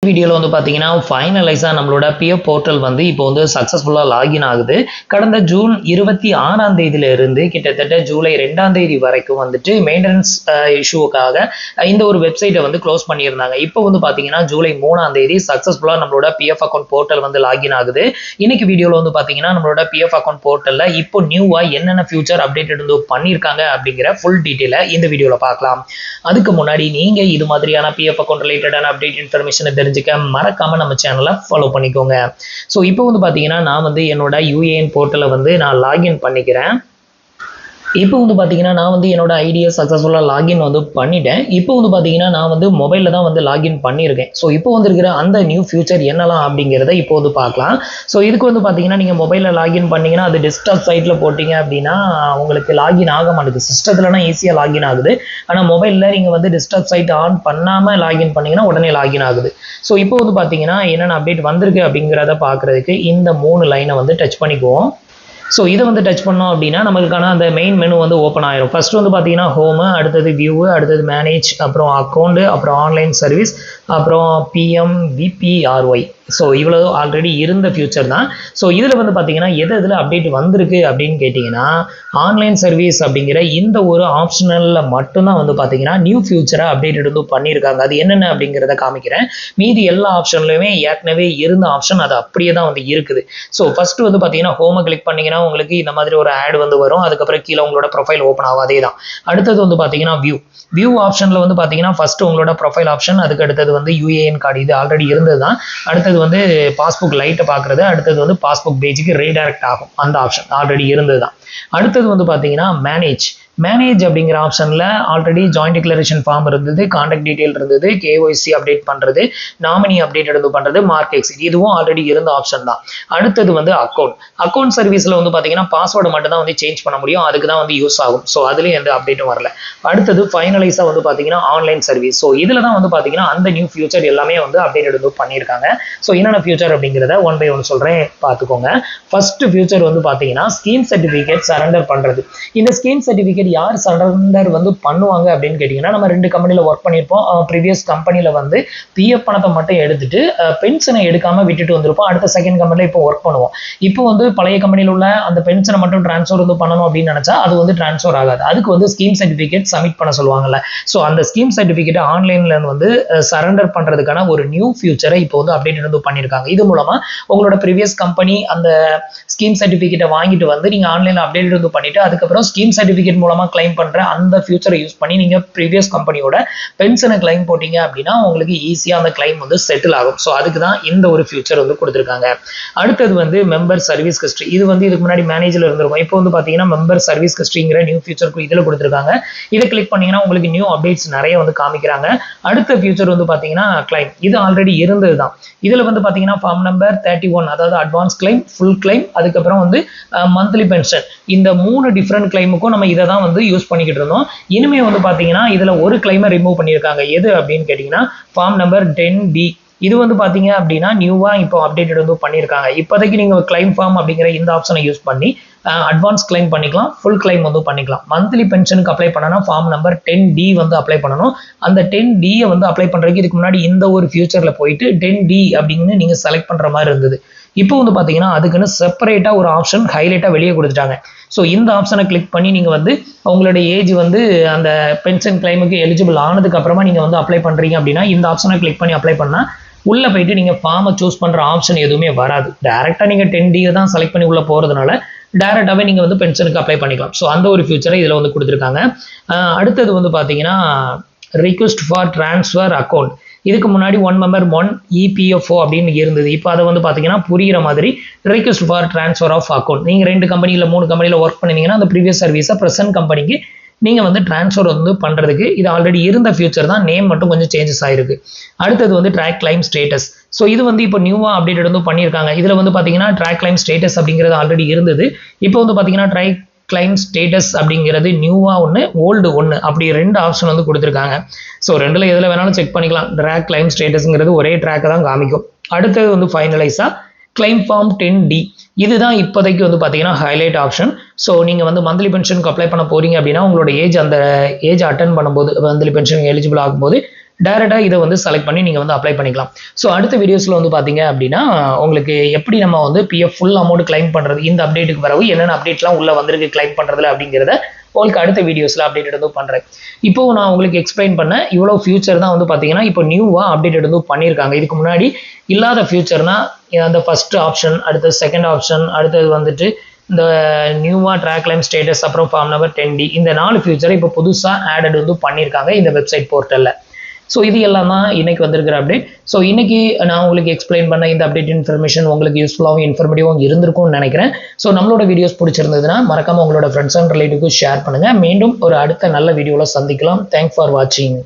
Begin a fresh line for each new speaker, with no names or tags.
வீடியோல வந்து பாத்தீங்கன்னா ஃபைனலைஸா நம்மளோட பிஎஃப் போர்ட்டல் வந்து இப்போ வந்து சக்சஸ்ஃபுல்லா லாகின் ஆகுது. கடந்த ஜூன் 26ஆம் தேதியில இருந்து கிட்டத்தட்ட ஜூலை 2ஆம் தேதி வரைக்கும் வந்துட்டு மெயின்டெனன்ஸ் இஷ்யூக்காக இந்த ஒரு வெப்சைட்டை வந்து க்ளோஸ் பண்ணியிருந்தாங்க. இப்போ வந்து பாத்தீங்கன்னா ஜூலை 3ஆம் தேதி சக்சஸ்ஃபுல்லா நம்மளோட பிஎஃப் அக்கௌண்ட் போர்ட்டல் வந்து லாகின் ஆகுது. இன்னைக்கு வீடியோல வந்து பாத்தீங்கன்னா நம்மளோட பிஎஃப் அக்கௌண்ட் போர்ட்டல்ல இப்போ நியூவா என்னென்ன ஃபியூச்சர் அப்டேட் வந்து பண்ணியிருக்காங்க அப்படிங்கிற ஃபுல் டீட்டெயிலை இந்த வீடியோல பார்க்கலாம். அதுக்கு முன்னாடி நீங்க இது மாதிரியான பிஎஃப் அக்கௌண்ட் ரிலேட்டடான அப்டேட் இன்ஃபர்மேஷனை தெரிஞ்சுக்க மறக்காம நம்ம சேனலை ஃபாலோ பண்ணிக்கோங்க. ஸோ இப்போ வந்து பார்த்தீங்கன்னா நான் வந்து என்னோட யூஏஎன் போர்ட்டலை வந்து நான் லாகின் பண்ணிக்கிறேன். இப்போ வந்து பார்த்தீங்கன்னா நான் வந்து என்னோட ஐடியை சக்ஸஸ்ஃபுல்லாக லாகின் வந்து பண்ணிட்டேன். இப்போ வந்து பார்த்தீங்கன்னா நான் வந்து மொபைலில் தான் வந்து லாகின் பண்ணியிருக்கேன். ஸோ இப்போ வந்துருக்கிற அந்த நியூ ஃபியூச்சர் என்னலாம் அப்படிங்கிறத இப்போ வந்து பார்க்கலாம். ஸோ இதுக்கு வந்து பார்த்தீங்கன்னா நீங்கள் மொபைலில் லாகின் பண்ணிங்கன்னா அது டெஸ்க்டாப் சைட்டில் போட்டிங்க அப்படின்னா உங்களுக்கு லாகின் ஆக மாட்டேங்குது. சிஸ்டத்துலனா ஈஸியாக லாகின் ஆகுது. ஆனால் மொபைலில் நீங்கள் வந்து டெஸ்க்டாப் சைட் ஆன் பண்ணாமல் லாகின் பண்ணிங்கன்னா உடனே லாகின் ஆகுது. ஸோ இப்போ வந்து பார்த்தீங்கன்னா என்னென்ன அப்டேட் வந்திருக்கு அப்படிங்கிறத பார்க்குறதுக்கு இந்த 3 லைனை வந்து டச் பண்ணிக்குவோம். ஸோ இதை வந்து டச் பண்ணோம் அப்படின்னா நமக்கான அந்த மெயின் மெனு வந்து ஓப்பன் ஆயிரும். ஃபர்ஸ்ட் வந்து பார்த்தீங்கன்னா ஹோமு, அடுத்தது வியூவு, அடுத்தது மேனேஜ், அப்புறம் அக்கௌண்ட்டு, அப்புறம் ஆன்லைன் சர்வீஸ், அப்புறம் பிஎம்விபிஆர்ஒய். ஸோ இவ்வளோ ஆல்ரெடி இருந்த ஃபியூச்சர் தான். ஸோ இதில் வந்து பார்த்தீங்கன்னா எதில் அப்டேட் வந்திருக்கு அப்படின்னு கேட்டிங்கன்னா ஆன்லைன் சர்வீஸ் அப்படிங்கிற இந்த ஒரு ஆப்ஷனலில் மட்டும்தான் வந்து பார்த்தீங்கன்னா நியூ ஃபியூச்சரை அப்டேட் வந்து பண்ணியிருக்காங்க. அது என்னென்ன அப்படிங்கிறத காமிக்கிறேன். மீதி எல்லா ஆப்ஷன்லையுமே ஏற்கனவே இருந்த ஆப்ஷன் அது அப்படியே தான் வந்து இருக்குது. ஸோ ஃபர்ஸ்ட் வந்து பார்த்தீங்கன்னா ஹோமை கிளிக் பண்ணிங்கன்னா உங்களுக்கு இந்த மாதிரி ஒரு ஆட் வந்து வரும். அதுக்கப்புறம் கீழே உங்களோட ப்ரொஃபைல் ஓப்பன் ஆகும். அதே தான். அடுத்தது வந்து பார்த்தீங்கன்னா வியூ ஆப்ஷனில் வந்து பார்த்தீங்கன்னா ஃபர்ஸ்ட் உங்களோட ப்ரொஃபைல் ஆப்ஷன், அதுக்கு அடுத்தது வந்து யூஏஎன் கார்டு, இது ஆல்ரெடி இருந்தது தான். அடுத்தது வந்து பாஸ்புக் லைட்டை பார்க்குறது, அடுத்தது வந்து பாஸ்புக் பேஜுக்கு ரீடைரக்ட் ஆகும். அந்த ஆப்ஷன் ஆல்ரெடி இருந்தது தான். அடுத்தது வந்து பார்த்தீங்கன்னா மேனேஜ் அப்படிங்கிற ஆப்ஷனில் ஆல்ரெடி ஜாயிண்ட் டிக்ளரேஷன் ஃபார்ம் இருந்தது, கான்டாக்ட் டீட்டெயில் இருந்தது, கேஒய்சி அப்டேட் பண்ணுறது, நாமினி அப்டேட் எடுத்து பண்ணுறது, மார்க் எக்ஸிட், இதுவும் ஆல்ரெடி இருந்த ஆப்ஷன் தான். அடுத்தது வந்து அக்கௌண்ட் சர்வீஸில் வந்து பார்த்தீங்கன்னா பாஸ்வேர்டு மட்டும் தான் வந்து சேஞ்ச் பண்ண முடியும். அதுக்கு தான் வந்து யூஸ் ஆகும். ஸோ அதுலேயும் எந்த அப்டேட்டும் வரல. அடுத்தது ஃபைனலைஸாக வந்து பார்த்தீங்கன்னா ஆன்லைன் சர்வீஸ். ஸோ இதில் தான் வந்து பார்த்தீங்கன்னா அந்த நியூ ஃபியூச்சர் எல்லாமே வந்து அப்டேட் எடுத்து பண்ணியிருக்காங்க. ஸோ என்னென்ன ஃபியூச்சர் அப்படிங்கிறத ஒன் பை ஒன் சொல்கிறேன், பார்த்துக்கோங்க. ஃபர்ஸ்ட் ஃபியூச்சர் வந்து பார்த்தீங்கன்னா ஸ்கீம் சர்டிஃபிகேட் சரண்டர் பண்ணுறது. இந்த ஸ்கீம் சர்டிஃபிகேட் யார் சரண்டர் வந்து பண்ணுவாங்க அப்படின்னு கேட்டிங்கன்னா நம்ம 2 கம்பெனியில் ஒர்க் பண்ணியிருப்போம். ப்ரீவியஸ் கம்பெனியில் வந்து பிஎஃப் பணத்தை மட்டும் எடுத்துட்டு பென்ஷனை எடுக்காமல் விட்டுட்டு வந்திருப்போம். அடுத்த செகண்ட் கம்பெனியில் இப்போ ஒர்க் பண்ணுவோம். இப்போ வந்து பழைய கம்பெனியில் உள்ள அந்த பென்ஷனை மட்டும் டிரான்ஸ்ஃபர் வந்து பண்ணணும் அப்படின்னு நினச்சா அது வந்து டிரான்ஸ்ஃபர் ஆகாது. அதுக்கு வந்து ஸ்கீம் சர்டிஃபிகேட் சப்மிட் பண்ண சொல்லுவாங்கல்ல. ஸோ அந்த ஸ்கீம் சர்டிஃபிகேட்டை ஆன்லைனில் வந்து சரண்டர் பண்ணுறதுக்கான ஒரு நியூ ஃபியூச்சரை இப்போ வந்து அப்டேட் வந்து பண்ணியிருக்காங்க. இது மூலமாக உங்களோட ப்ரீவியஸ் கம்பெனி அந்த ஸ்கீம் சர்டிஃபிகேட்டை வாங்கிட்டு வந்து நீங்கள் ஆன்லைனில் அப்டேட் வந்து பண்ணிட்டு அதுக்கப்புறம் ஸ்கீம் சர்டிஃபிகேட் மூலமாக கிளைம் பண்ற அந்த ஃபியூச்சரை யூஸ் பண்ணி நீங்க ப்ரீவியஸ் கம்பெனியோட பென்ஷனை கிளைம் போட்டீங்க அப்படின்னா உங்களுக்கு ஈஸியா அந்த கிளைம் வந்து செட்டில் ஆகும். ஸோ அதுக்கு தான் இந்த ஒரு ஃபியூச்சர் வந்து கொடுத்துருக்காங்க. அடுத்தது வந்து மெம்பர் சர்வீஸ் ஹிஸ்ட்ரி. இது வந்து இதுக்கு முன்னாடி மேனேஜ்ல இருந்திருக்கும். இப்போ வந்து பாத்தீங்கன்னா மெம்பர் சர்வீஸ் ஹிஸ்ட்ரிங்கிற நியூ ஃபியூச்சருக்கு இதுல கொடுத்துருக்காங்க. இதை கிளிக் பண்ணீங்கன்னா உங்களுக்கு நியூ அப்டேட்ஸ் நிறைய வந்து காமிக்கிறாங்க. அடுத்த ஃபியூச்சர் வந்து பாத்தீங்கன்னா கிளைம். இது ஆல்ரெடி இருந்தது தான். இதுல வந்து பாத்தீங்கன்னா ஃபார்ம் நம்பர் 31, அதாவது அட்வான்ஸ் கிளைம், ஃபுல் கிளைம், அதுக்கப்புறம் வந்து மந்த்லி பென்ஷன், இந்த 3 டிஃப்ரெண்ட் கிளைமுக்கும் நம்ம இதை தான் வந்து யூஸ் பண்ணிக்கிட்டு இருந்தோம். இனிமே வந்து பாத்தீங்கன்னா இதுல ஒரு கிளைமை ரிமூவ் பண்ணியிருக்காங்க. எது அப்படின்னு கேட்டீங்கன்னா ஃபார்ம் நம்பர் 10B. இது வந்து பாத்தீங்க அப்படின்னா நியூவா இப்போ அப்டேட் வந்து பண்ணியிருக்காங்க. இப்போதைக்கு நீங்க கிளைம் ஃபார்ம் அப்படிங்கிற இந்த ஆப்ஷனை யூஸ் பண்ணி அட்வான்ஸ் கிளைம் பண்ணிக்கலாம், ஃபுல் கிளைம் வந்து பண்ணிக்கலாம். மந்த்லி பென்ஷனுக்கு அப்ளை பண்ணனா ஃபார்ம் நம்பர் 10D வந்து அப்ளை பண்ணணும். அந்த 10D வந்து அப்ளை பண்றதுக்கு இதுக்கு முன்னாடி இந்த ஒரு ஃபியூச்சர்ல போயிட்டு 10D அப்படின்னு நீங்க செலக்ட் பண்ற மாதிரி இருந்தது. இப்போ வந்து பாத்தீங்கன்னா அதுக்குன்னு செப்பரேட்டா ஒரு ஆப்ஷன் ஹைலைட்டா வெளியே கொடுத்துட்டாங்க. ஸோ இந்த ஆப்ஷனை கிளிக் பண்ணி நீங்கள் வந்து உங்களுடைய ஏஜ் வந்து அந்த பென்ஷன் கிளைமுக்கு எலிஜிபிள் ஆனதுக்கு அப்புறமா நீங்கள் வந்து அப்ளை பண்ணுறீங்க அப்படின்னா இந்த ஆப்ஷனை கிளிக் பண்ணி அப்ளை பண்ணால் உள்ளே போயிட்டு நீங்கள் ஃபார்மை சூஸ் பண்ணுற ஆப்ஷன் எதுவுமே வராது. டேரெக்டாக நீங்கள் 10D தான் செலக்ட் பண்ணி உள்ளே போகிறதுனால டேரெக்டாகவே நீங்கள் வந்து பென்ஷனுக்கு அப்ளை பண்ணிக்கலாம். ஸோ அந்த ஒரு ஃபியூச்சரை இதில் வந்து கொடுத்துருக்காங்க. அடுத்தது வந்து பார்த்தீங்கன்னா ரிக்வெஸ்ட் ஃபார் ட்ரான்ஸ்ஃபர் அக்கௌண்ட். இதுக்கு முன்னாடி 1 மெம்பர் 1 EPFO அப்படின்னு இருந்தது. இப்போ அதை வந்து பார்த்தீங்கன்னா புரிகிற மாதிரி request for transfer of account. நீங்கள் 2 கம்பெனியில் 3 கம்பெனியில் ஒர்க் பண்ணிங்கன்னா அந்த ப்ரீவியஸ் சர்வீஸை ப்ரெசென்ட் கம்பெனிக்கு நீங்கள் வந்து ட்ரான்ஸ்ஃபர் வந்து பண்ணுறதுக்கு இது ஆல்ரெடி இருந்த ஃபியூச்சர் தான். நேம் மட்டும் கொஞ்சம் சேஞ்சஸ் ஆயிருக்கு. அடுத்தது வந்து ட்ராக் கிளைம் ஸ்டேட்டஸ். ஸோ இது வந்து இப்போ நியூவாக அப்டேட் வந்து பண்ணியிருக்காங்க. இதில் வந்து பார்த்தீங்கன்னா ட்ராக் கிளைம் ஸ்டேட்டஸ் அப்படிங்கிறது ஆல்ரெடி இருந்தது. இப்போ வந்து பார்த்தீங்கன்னா ட்ராக் கிளைம் ஸ்டேட்டஸ் அப்படிங்கிறது நியூவா ஒன்று, ஓல்டு ஒன்று, அப்படி 2 ஆப்ஷன் வந்து கொடுத்துருக்காங்க. ஸோ 2ல் எதில் வேணாலும் செக் பண்ணிக்கலாம். ட்ராக் கிளைம் ஸ்டேட்டஸ்ங்கிறது ஒரே ட்ராக்கை தான் காமிக்கும். அடுத்தது வந்து ஃபைனலைஸா கிளைம் ஃபார்ம் 10D. இதுதான் இப்போதைக்கு வந்து பார்த்தீங்கன்னா ஹைலைட் ஆப்ஷன். ஸோ நீங்கள் வந்து மந்த்லி பென்ஷனுக்கு அப்ளை பண்ண போறீங்க அப்படின்னா உங்களோட ஏஜ் அந்த ஏஜ் அட்டன் பண்ணும்போது மந்த்லி பென்ஷன் எலிஜிபிள் ஆகும்போது டைரெக்டாக இதை வந்து செலக்ட் பண்ணி நீங்கள் வந்து அப்ளை பண்ணிக்கலாம். ஸோ அடுத்த வீடியோஸில் வந்து பார்த்தீங்க அப்படின்னா உங்களுக்கு எப்படி நம்ம வந்து பிஎஃப் ஃபுல் அமௌண்ட் கிளைம் பண்ணுறது, இந்த அப்டேட்டுக்கு பிறகு என்னென்ன அப்டேட்லாம் உள்ளே வந்திருக்கு கிளைம் பண்ணுறதுல அப்படிங்கிறத உங்களுக்கு அடுத்த வீடியோஸில் அப்டேட் வந்து பண்ணுறேன். இப்போ நான் உங்களுக்கு எக்ஸ்பிளைன் பண்ண இவ்வளோ ஃபியூச்சர் தான் வந்து பார்த்தீங்கன்னா இப்போ நியூவாக அப்டேட் வந்து பண்ணியிருக்காங்க. இதுக்கு முன்னாடி இல்லாத ஃபியூச்சர்னா அந்த ஃபர்ஸ்ட் ஆப்ஷன், அடுத்தது செகண்ட் ஆப்ஷன், அடுத்தது வந்துட்டு இந்த நியூவாக ட்ராக் கிளைம் ஸ்டேட்டஸ், அப்புறம் ஃபார்ம் நம்பர் 10D, இந்த 4 ஃபியூச்சரை இப்போ புதுசாக ஆடட் வந்து பண்ணியிருக்காங்க இந்த வெப்சைட் போர்ட்டலில். ஸோ இது எல்லாம் தான் இன்னைக்கு வந்திருக்கிற அப்டேட். ஸோ இன்னைக்கு நான் உங்களுக்கு எக்ஸ்பிளைன் பண்ண இந்த அப்டேட் இன்ஃபர்மேஷன் உங்களுக்கு யூஸ்ஃபுல்லாகவும் இன்ஃபர்மேட்டிவாகவும் இருந்திருக்கும்னு நினைக்கிறேன். ஸோ நம்மளோட வீடியோஸ் பிடிச்சிருந்ததுன்னா மறக்காம உங்களோட ஃப்ரெண்ட்ஸ் அண்ட் ரிலேட்டிவ்க்கு ஷேர் பண்ணுங்க. மீண்டும் ஒரு அடுத்த நல்ல வீடியோவில் சந்திக்கலாம். தேங்க்ஸ் ஃபார் வாட்சிங்.